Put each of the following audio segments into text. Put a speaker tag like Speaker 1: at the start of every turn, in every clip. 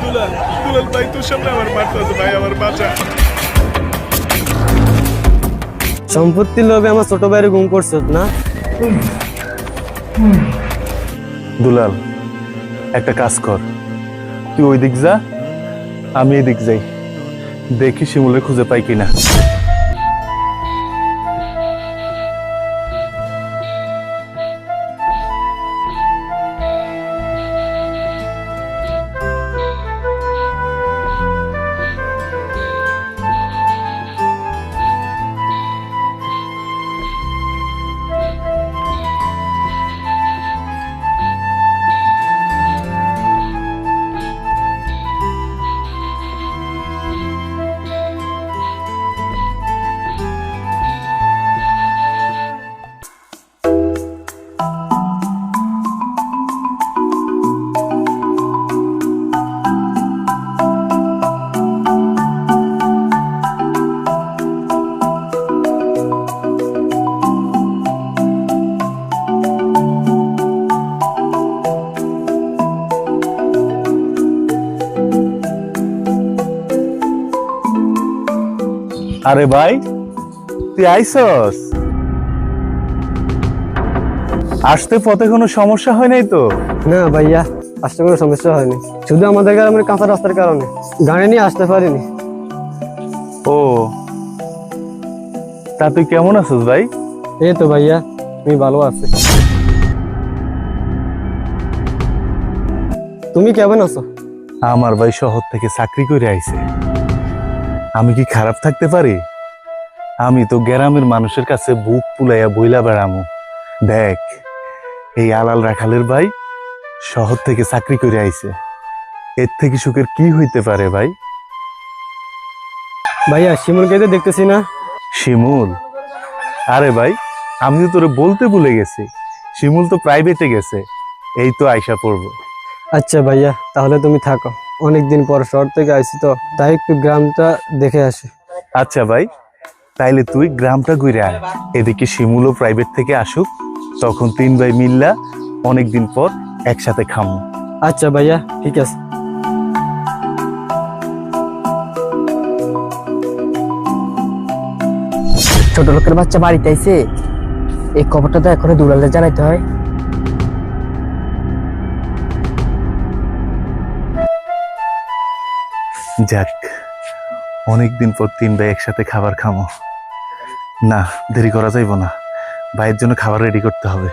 Speaker 1: দুলাল দুলাল ভাই তোর সামনে আমার মারতেছে ভাই, আমার বাঁচা।
Speaker 2: সম্পত্তির লোভে আমার ছোট ভাইয়ের গুম করছো না?
Speaker 3: দুলাল, একটা কাজ কর, তুই ওই দিক যা, আমি এদিক যাই, দেখি শিমুলের খুঁজে পাই কিনা। আরে ভাই, তুই আইসস? আসতে পথে কোনো সমস্যা হয় নাই তো?
Speaker 2: না ভাইয়া, আসতে কোনো সমস্যা হয়নি, শুধু আমাদের গ্রামের কাঁচা রাস্তার কারণে গাড়ি নিয়ে আসতে পারিনি।
Speaker 3: ও, তা তুই কেমন আছিস ভাই?
Speaker 2: এই তো ভাইয়া, আমি ভালো আছি। তুমি কেমন আছো?
Speaker 3: আমার ভাই শহর থেকে চাকরি করে আইছে, আমি কি খারাপ থাকতে পারি? আমি তো গ্রামের মানুষের কাছে বুক পুলাইয়া বইলা বেড়ামু। দেখ, এই আলাল রাখালের ভাই শহর থেকে চাকরি করে আইছে, এর থেকে সুখের কি হইতে পারে ভাই?
Speaker 2: ভাইয়া, শিমুলকে তো দেখতেছি না।
Speaker 3: শিমুল? আরে ভাই, আমি তো তোরে বলতে ভুলে গেছি, শিমুল তো প্রাইভেটে গেছে, এই তো আইসা পড়বো।
Speaker 2: আচ্ছা ভাইয়া, তাহলে তুমি থাকো, অনেকদিন পর শহর থেকে আইছি তো, তাই একটু গ্রামটা দেখে আসি।
Speaker 3: আচ্ছা ভাই, তাইলে তুই গ্রামটা ঘুরে আয়, এদিকে শিমুলও প্রাইভেট থেকে আসুক, তখন তিন ভাই মিল্লা অনেকদিন পর একসাথে খামু।
Speaker 2: আচ্ছা ভাইয়া, ঠিক আছে।
Speaker 4: ছোট লোকের বাচ্চা বাড়িতে আইছে, এই খবরটা তো এখনো দুলালে জানাইতে হয়।
Speaker 3: যাক, অনেকদিন পর তিন ভাই একসাথে খাবার খামো। না, দেরি করা যাইব না, ভাইয়ের জন্য খাবার রেডি করতে হবে।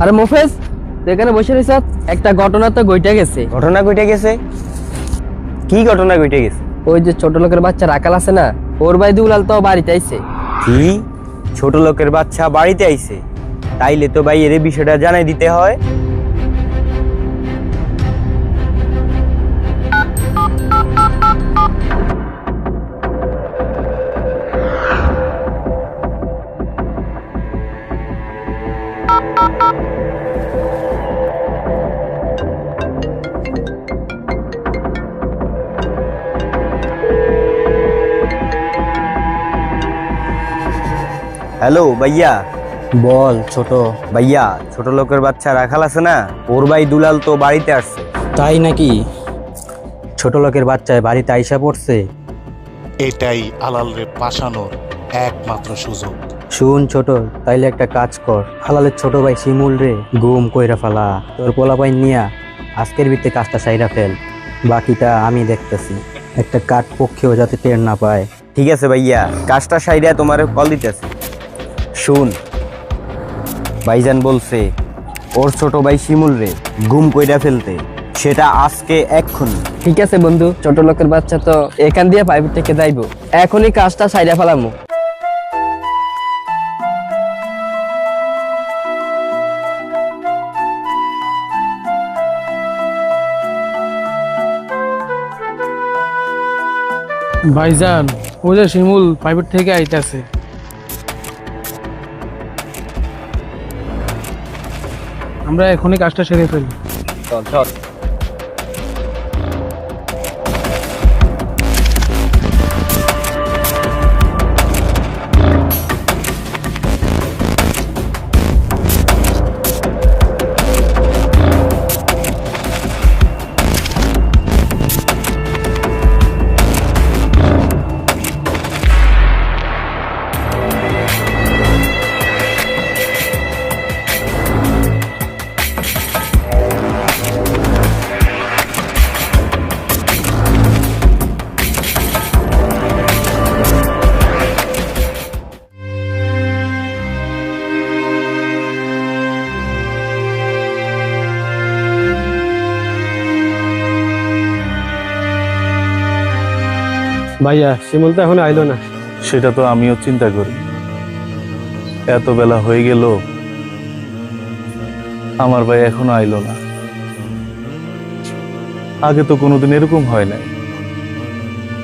Speaker 4: আরে মোফেজ, তুই এখানে বসে রইছ, একটা ঘটনা তো ঘটে গেছে।
Speaker 5: ঘটনা ঘটে গেছে? কি ঘটনা ঘটে গেছে?
Speaker 4: ওই যে ছোট লোকের বাচ্চা রাখাল আছে না, ওর ভাই দুলাল তো বাড়িতে আইছে।
Speaker 5: কি? ছোট লোকের বাচ্চা বাড়িতে আইছে? তাইলে তো ভাই এর বিষয়টা জানাই দিতে হয়। হ্যালো ভাইয়া।
Speaker 2: বল ছোট।
Speaker 5: ভাইয়া, ছোট লোকের বাচ্চা রাখাল আছে না, ওর ভাই দুলাল তো বাড়িতে আসছে।
Speaker 2: তাই নাকি? ছোট লোকের বাচ্চায় বাড়িতে আইসা পড়ছে?
Speaker 1: এটাই আলাল রে পাশানোর একমাত্র সুযোগ।
Speaker 2: শুন ছোট, তাইলে একটা কাজ কর, হালালের ছোট ভাই শিমুল রে গুম কইরা ফেলা, তোর পোলাপাই নিয়া আজকের ভিত্তে কাজটা সাইরা ফেল, বাকিটা আমি দেখতেছি, একটা কাঠ পক্ষেও যাতে টের না পায়।
Speaker 5: ঠিক আছে ভাইয়া, কাজটা সাইডে তোমার কল দিতেছে। শুন, ভাইজান বলছে ওর ছোট ভাই শিমুল রে গুম কইরা ফেলতে, সেটা আজকে এক্ষুনি।
Speaker 4: ঠিক আছে বন্ধু, ছোট লোকের বাচ্চা তো এখান দিয়ে প্রাইভেট থেকে যাইবো, এখনই কাজটা সাইরা ফেলামু।
Speaker 6: ভাইজান, ও যে শিমুল প্রাইভেট থেকে আইতাছে। আমরা এখনই কাজটা সেরে ফেলি।
Speaker 5: চল চল।
Speaker 6: ভাইয়া শিমুল তো এখন আইলো না।
Speaker 3: সেটা তো আমিও চিন্তা করি, এত বেলা হয়ে গেল আমার ভাই এখনো আইলো না। আগে তো কোনোদিন এরকম হয় নাই,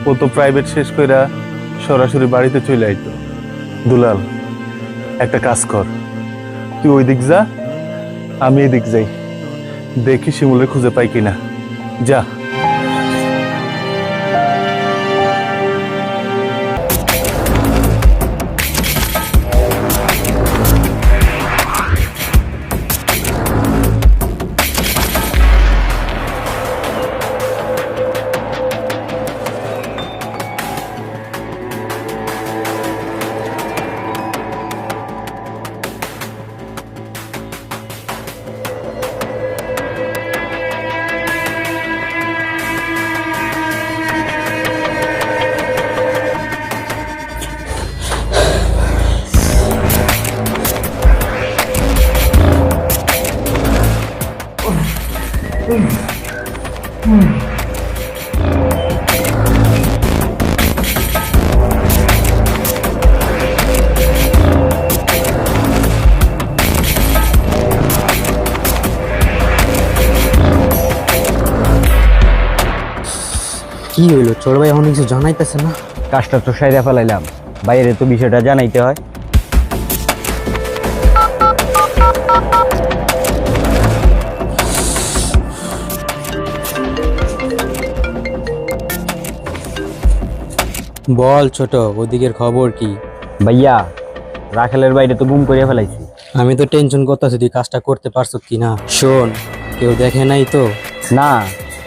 Speaker 3: ও তো প্রাইভেট শেষ কইরা সরাসরি বাড়িতে চলে আইতো। দুলাল, একটা কাজ কর, তুই ওই দিক যা, আমি এদিক যাই, দেখি শিমুলের খুঁজে পাই কিনা। যা।
Speaker 2: কি হইলো, ছোট ভাই এখন কিছু জানাইতেছে না?
Speaker 5: কাজটা তো সাইরা ফেলাইলাম, বাইরে তো বিষয়টা জানাইতে হয়।
Speaker 2: বল ছোট, ওদিকের খবর কি?
Speaker 5: ভাইয়া, রাখালের বাইরে তো গুম করিয়া ফেলাইছি।
Speaker 2: আমি তো টেনশন করতেছি তুই কাজটা করতে পারছো কিনা। শোন, কেউ দেখে নাই তো?
Speaker 5: না,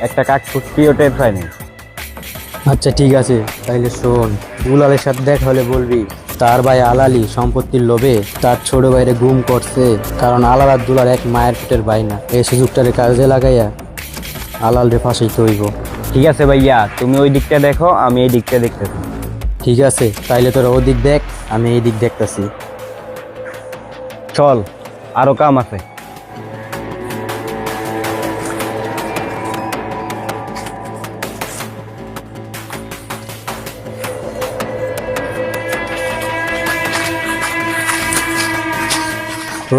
Speaker 5: একটা কাক ফুটকিও টের পায়নি।
Speaker 2: আচ্ছা ঠিক আছে, তাইলে শোন, দুলালের সাথে দেখা হলে বলবি তার ভাই আলালি সম্পত্তির লোভে তার ছোট ভাইরে গুম করছে, কারণ আলাল আর দুলাল এক মায়ের পেটের ভাই না। এই সুযোগটারে কাজে লাগাইয়া আলাল রে ফাঁসাইতে হইব।
Speaker 5: ঠিক আছে ভাইয়া, তুমি ওই দিকটা দেখো, আমি এই দিকটা দেখতেছি।
Speaker 2: ঠিক আছে, তাইলে তোরা ওদিক দেখ, আমি এই দিক দেখতেছি।
Speaker 5: চল, আরো কাম আছে।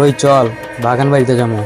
Speaker 2: ওই চল, বাগান বাড়িতে যাবো।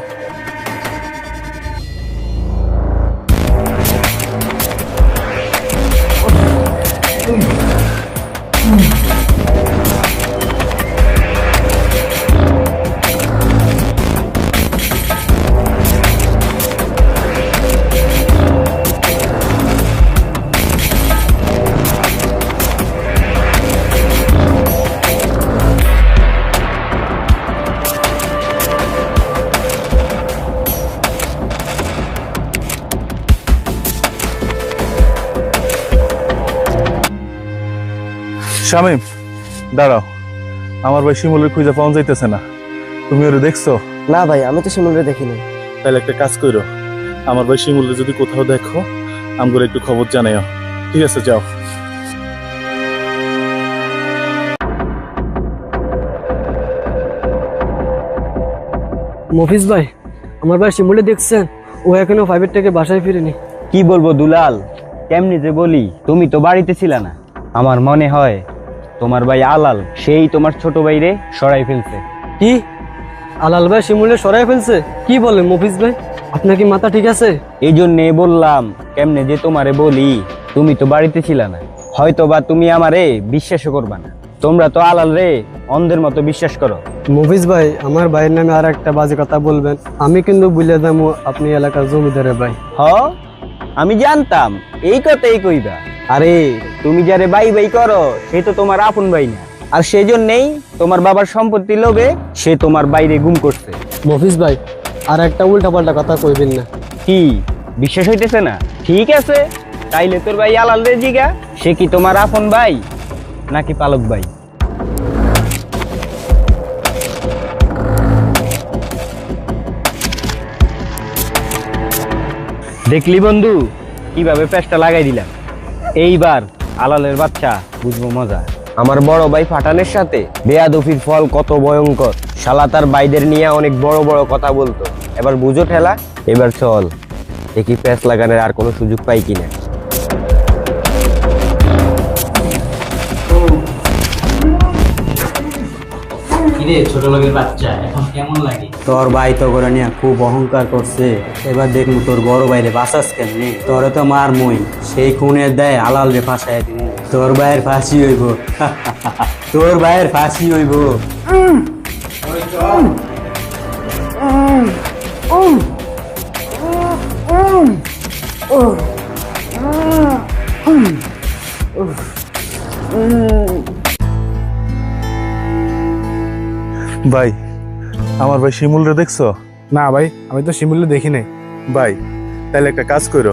Speaker 3: শামীম, দাঁড়াও, আমার ভাই শিমুলের খুঁজে পাওয়া যাইতেছে না, তুমি ওরে দেখছো?
Speaker 4: না ভাই, আমি তো শিমুলরে দেখিনি।
Speaker 3: তাহলে একটা কাজ করো, আমার ভাই শিমুলের যদি কোথাও দেখো আমগুলো একটু খবর জানাইও। ঠিক আছে, যাও।
Speaker 6: মফিজ ভাই, আমার ভাই শিমুলে দেখছেন? ও এখনো প্রাইভেট থেকে বাসায় ফিরেনি।
Speaker 5: কি বলবো দুলাল, কেমনি যে বলি, তুমি তো বাড়িতে ছিল না। আমার মনে হয় তোমার ভাই আলাল সেই তোমার ছোট ভাইরে সরাই ফেলছে।
Speaker 6: কি? আলাল ভাই শিমুলে সরাই ফেলছে? কি বলেন মফিজ ভাই, আপনার কি মাথা ঠিক আছে?
Speaker 5: এই জন্যে বললাম, কেমনে যে তোমারে বলি, তুমি তো বাড়িতে ছিল না, হয়তো বা তুমি আমারে বিশ্বাসও করবা না। তোমরা তো আলাল রে অন্ধের মতো বিশ্বাস করো?
Speaker 6: মফিজ ভাই, আমার ভাইয়ের নামে আর একটা বাজে কথা বলবেন, আমি কিন্তু বুঝলে যাবো আপনি এলাকার জমিদারের ভাই।
Speaker 5: হ, আমি জানতাম এই কথাই কইবা। আরে তুমি যারে বাই বাই করো সে তো তোমার আপন ভাই না, আর সেজন্যই তোমার বাবার সম্পত্তি লোভে সে তোমার বাইরে গুম করছে।
Speaker 6: মফিজ ভাই, আর একটা উল্টাপাল্টা কথা কইবেন না।
Speaker 5: কি বিশ্বাস হইতেছে না? ঠিক আছে, তাইলে তোর ভাই আলাল রে জিগা, সে কি তোমার আপন ভাই নাকি পালক ভাই? দেখলি বন্ধু কিভাবে পেস্টটা লাগাই দিলাম? এইবার আলালের বাচ্চা বুঝবো মজা। আমার বড় ভাই ফাটানের সাথে বেয়াদফির ফল কত ভয়ঙ্কর। শালা তার ভাইদের নিয়ে অনেক বড় বড় কথা বলতো, এবার বুঝো ঠেলা। এবার চল দেখি প্যাচ লাগানোর আর কোনো সুযোগ পাই কিনা।
Speaker 2: ছোট লোকের বাচ্চা এখন কেমন লাগে? তোর ভাই তো করে নিয়ে খুব অহংকার করছে, এবার দেখমু তোর বড় ভাইরে বাঁচাস কেমনে। তোরে তো মার মই, সেই খুনের দেয় আলাল রে ফাঁসাই দিন। তোর ভাইয়ের ফাঁসি হইব, তোর ভাইয়ের ফাঁসি হইব।
Speaker 3: ভাই, আমার ভাই শিমুল রে দেখছো?
Speaker 1: না ভাই, আমি তো শিমুলে দেখি নাই।
Speaker 3: ভাই তাহলে একটা কাজ করো,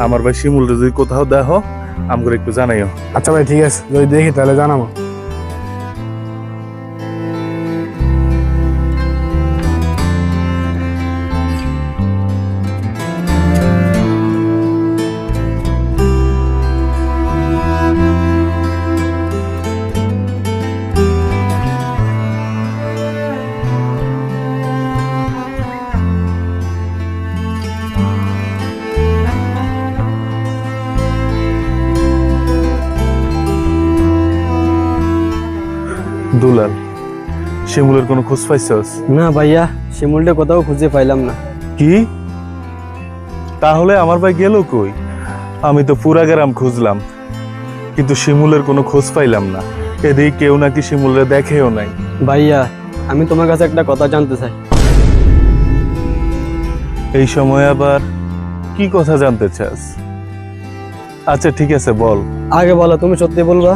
Speaker 3: আমার ভাই শিমুল রে যদি কোথাও দেখো আমাকে একটু জানাইও।
Speaker 1: আচ্ছা ভাই, ঠিক আছে, যদি দেখি তাহলে জানাবো।
Speaker 3: দুলাল, শিমুলের কোনো খোঁজ পাইছস?
Speaker 6: না ভাইয়া, শিমুলটা কোথাও খুঁজে পাইলাম না।
Speaker 3: কি? তাহলে আমার ভাই গেল কই? আমি তো পুরা গ্রাম খুঁজলাম, কিন্তু শিমুলের কোনো খোঁজ পাইলাম না। এদিকে কেউ নাকি শিমুলরে দেখেও নাই।
Speaker 6: ভাইয়া, আমি তোমার কাছে একটা কথা জানতে চাই।
Speaker 3: এই সময় আবার কি কথা জানতে চাস? আচ্ছা ঠিক আছে, বল।
Speaker 6: আগে বলো, তুমি সত্যি বলবা?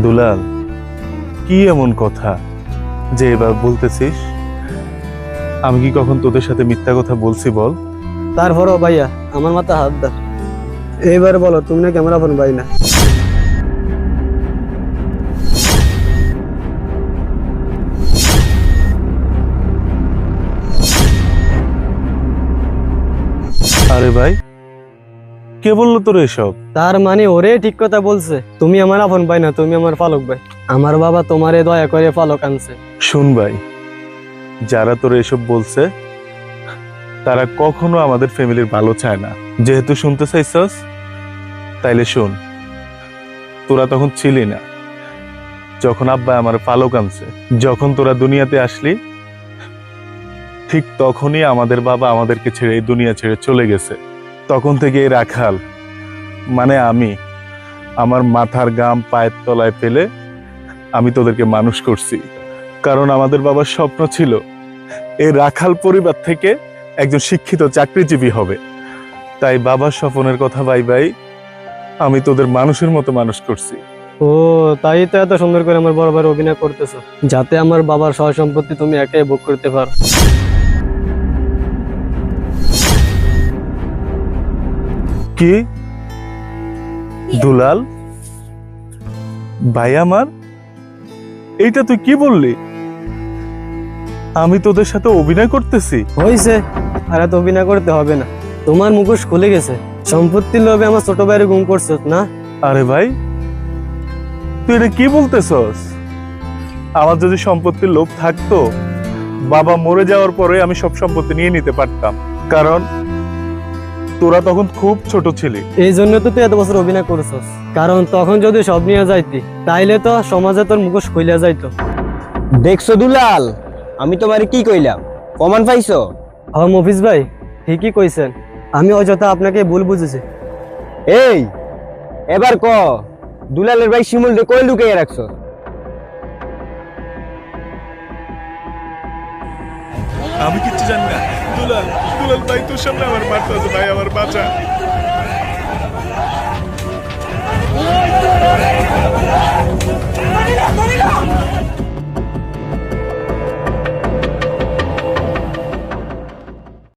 Speaker 3: দুলাল, কি এমন কথা যে এবার বলতেছিস? আমি কি কখন তোদের সাথে মিথ্যা কথা বলছি বল?
Speaker 6: তারপরও ভাইয়া, আমার মাথা হাত দাও, এইবার বলো তুমি নাকি আমার আপন ভাই না?
Speaker 3: আরে ভাই, কে বললো তোর এসব?
Speaker 6: তার মানে ওরে ঠিক কথা বলছে, তুমি আমার আপন ভাই না, তুমি আমার পালক ভাই। আমার বাবা তোমারে দয়া করে পালক আনছে।
Speaker 3: শুন ভাই, যারা তোর এসব বলছে তারা কখনো আমাদের ফ্যামিলির ভালো চায় না। যেহেতু শুনতে চাইছস তাইলে শুন। তোরা তখন ছিলি না যখন আব্বা আমার পালক আনছে। যখন তোরা দুনিয়াতে আসলি ঠিক তখনই আমাদের বাবা আমাদেরকে ছেড়ে এই দুনিয়া ছেড়ে চলে গেছে। তখন থেকে এই রাখাল মানে আমি আমার মাথার গাম পায়ের তলায় ফেলে আমি তোদেরকে মানুষ করছি। কারণ আমাদের বাবার স্বপ্ন ছিল এই রাখাল পরিবার থেকে একজন শিক্ষিত চাকরিজীবী হবে। তাই বাবার স্বপ্নের কথা ভাই ভাই আমি তোদের মানুষের মতো মানুষ করছি।
Speaker 6: ও, তাই তো এত সুন্দর করে আমার বড় ভাই অভিনয় করতেছো, যাতে আমার বাবার সয় সম্পত্তি তুমি একাই ভোগ করতে পারো।
Speaker 3: কি দুলাল ভাই আমার, এইটা তুই কি বললি? আমি তোদের সাথে অভিনয় করতেছি?
Speaker 6: হয়েছে, আর এত অভিনয় করতে হবে না, তোমার মুখোশ খুলে গেছে। সম্পত্তির লোভে আমার ছোট ভাইয়ের গুম করছো না?
Speaker 3: আরে ভাই, তুই এটা কি বলতেছস? আমার যদি সম্পত্তির লোভ থাকতো বাবা মরে যাওয়ার পরে আমি সব সম্পত্তি নিয়ে নিতে পারতাম, কারণ তোরা তখন খুব ছোট ছিলি।
Speaker 6: এই জন্য তো তুই এত বছর অভিনয় করছস, কারণ তখন যদি সব নিয়ে যাইতি তাইলে তো সমাজে তোর মুখোশ খুলে যাইতো।
Speaker 5: দেখছো দুলাল, আমি তোমারে কি কইলাম, প্রমাণ পাইছো?
Speaker 6: আমার মফিজ ভাই ঠিকই কইছেন, আমি অযথা আপনাকে ভুল বুঝেছি।
Speaker 5: এই এবার ক, দুলালের ভাই শিমুল রে কই লুকিয়ে রাখছো?
Speaker 3: আমি কিচ্ছু জানি না। দুলাল দুলাল ভাই তোর সামনে আমার মারতে আছে ভাই, আমার বাঁচা।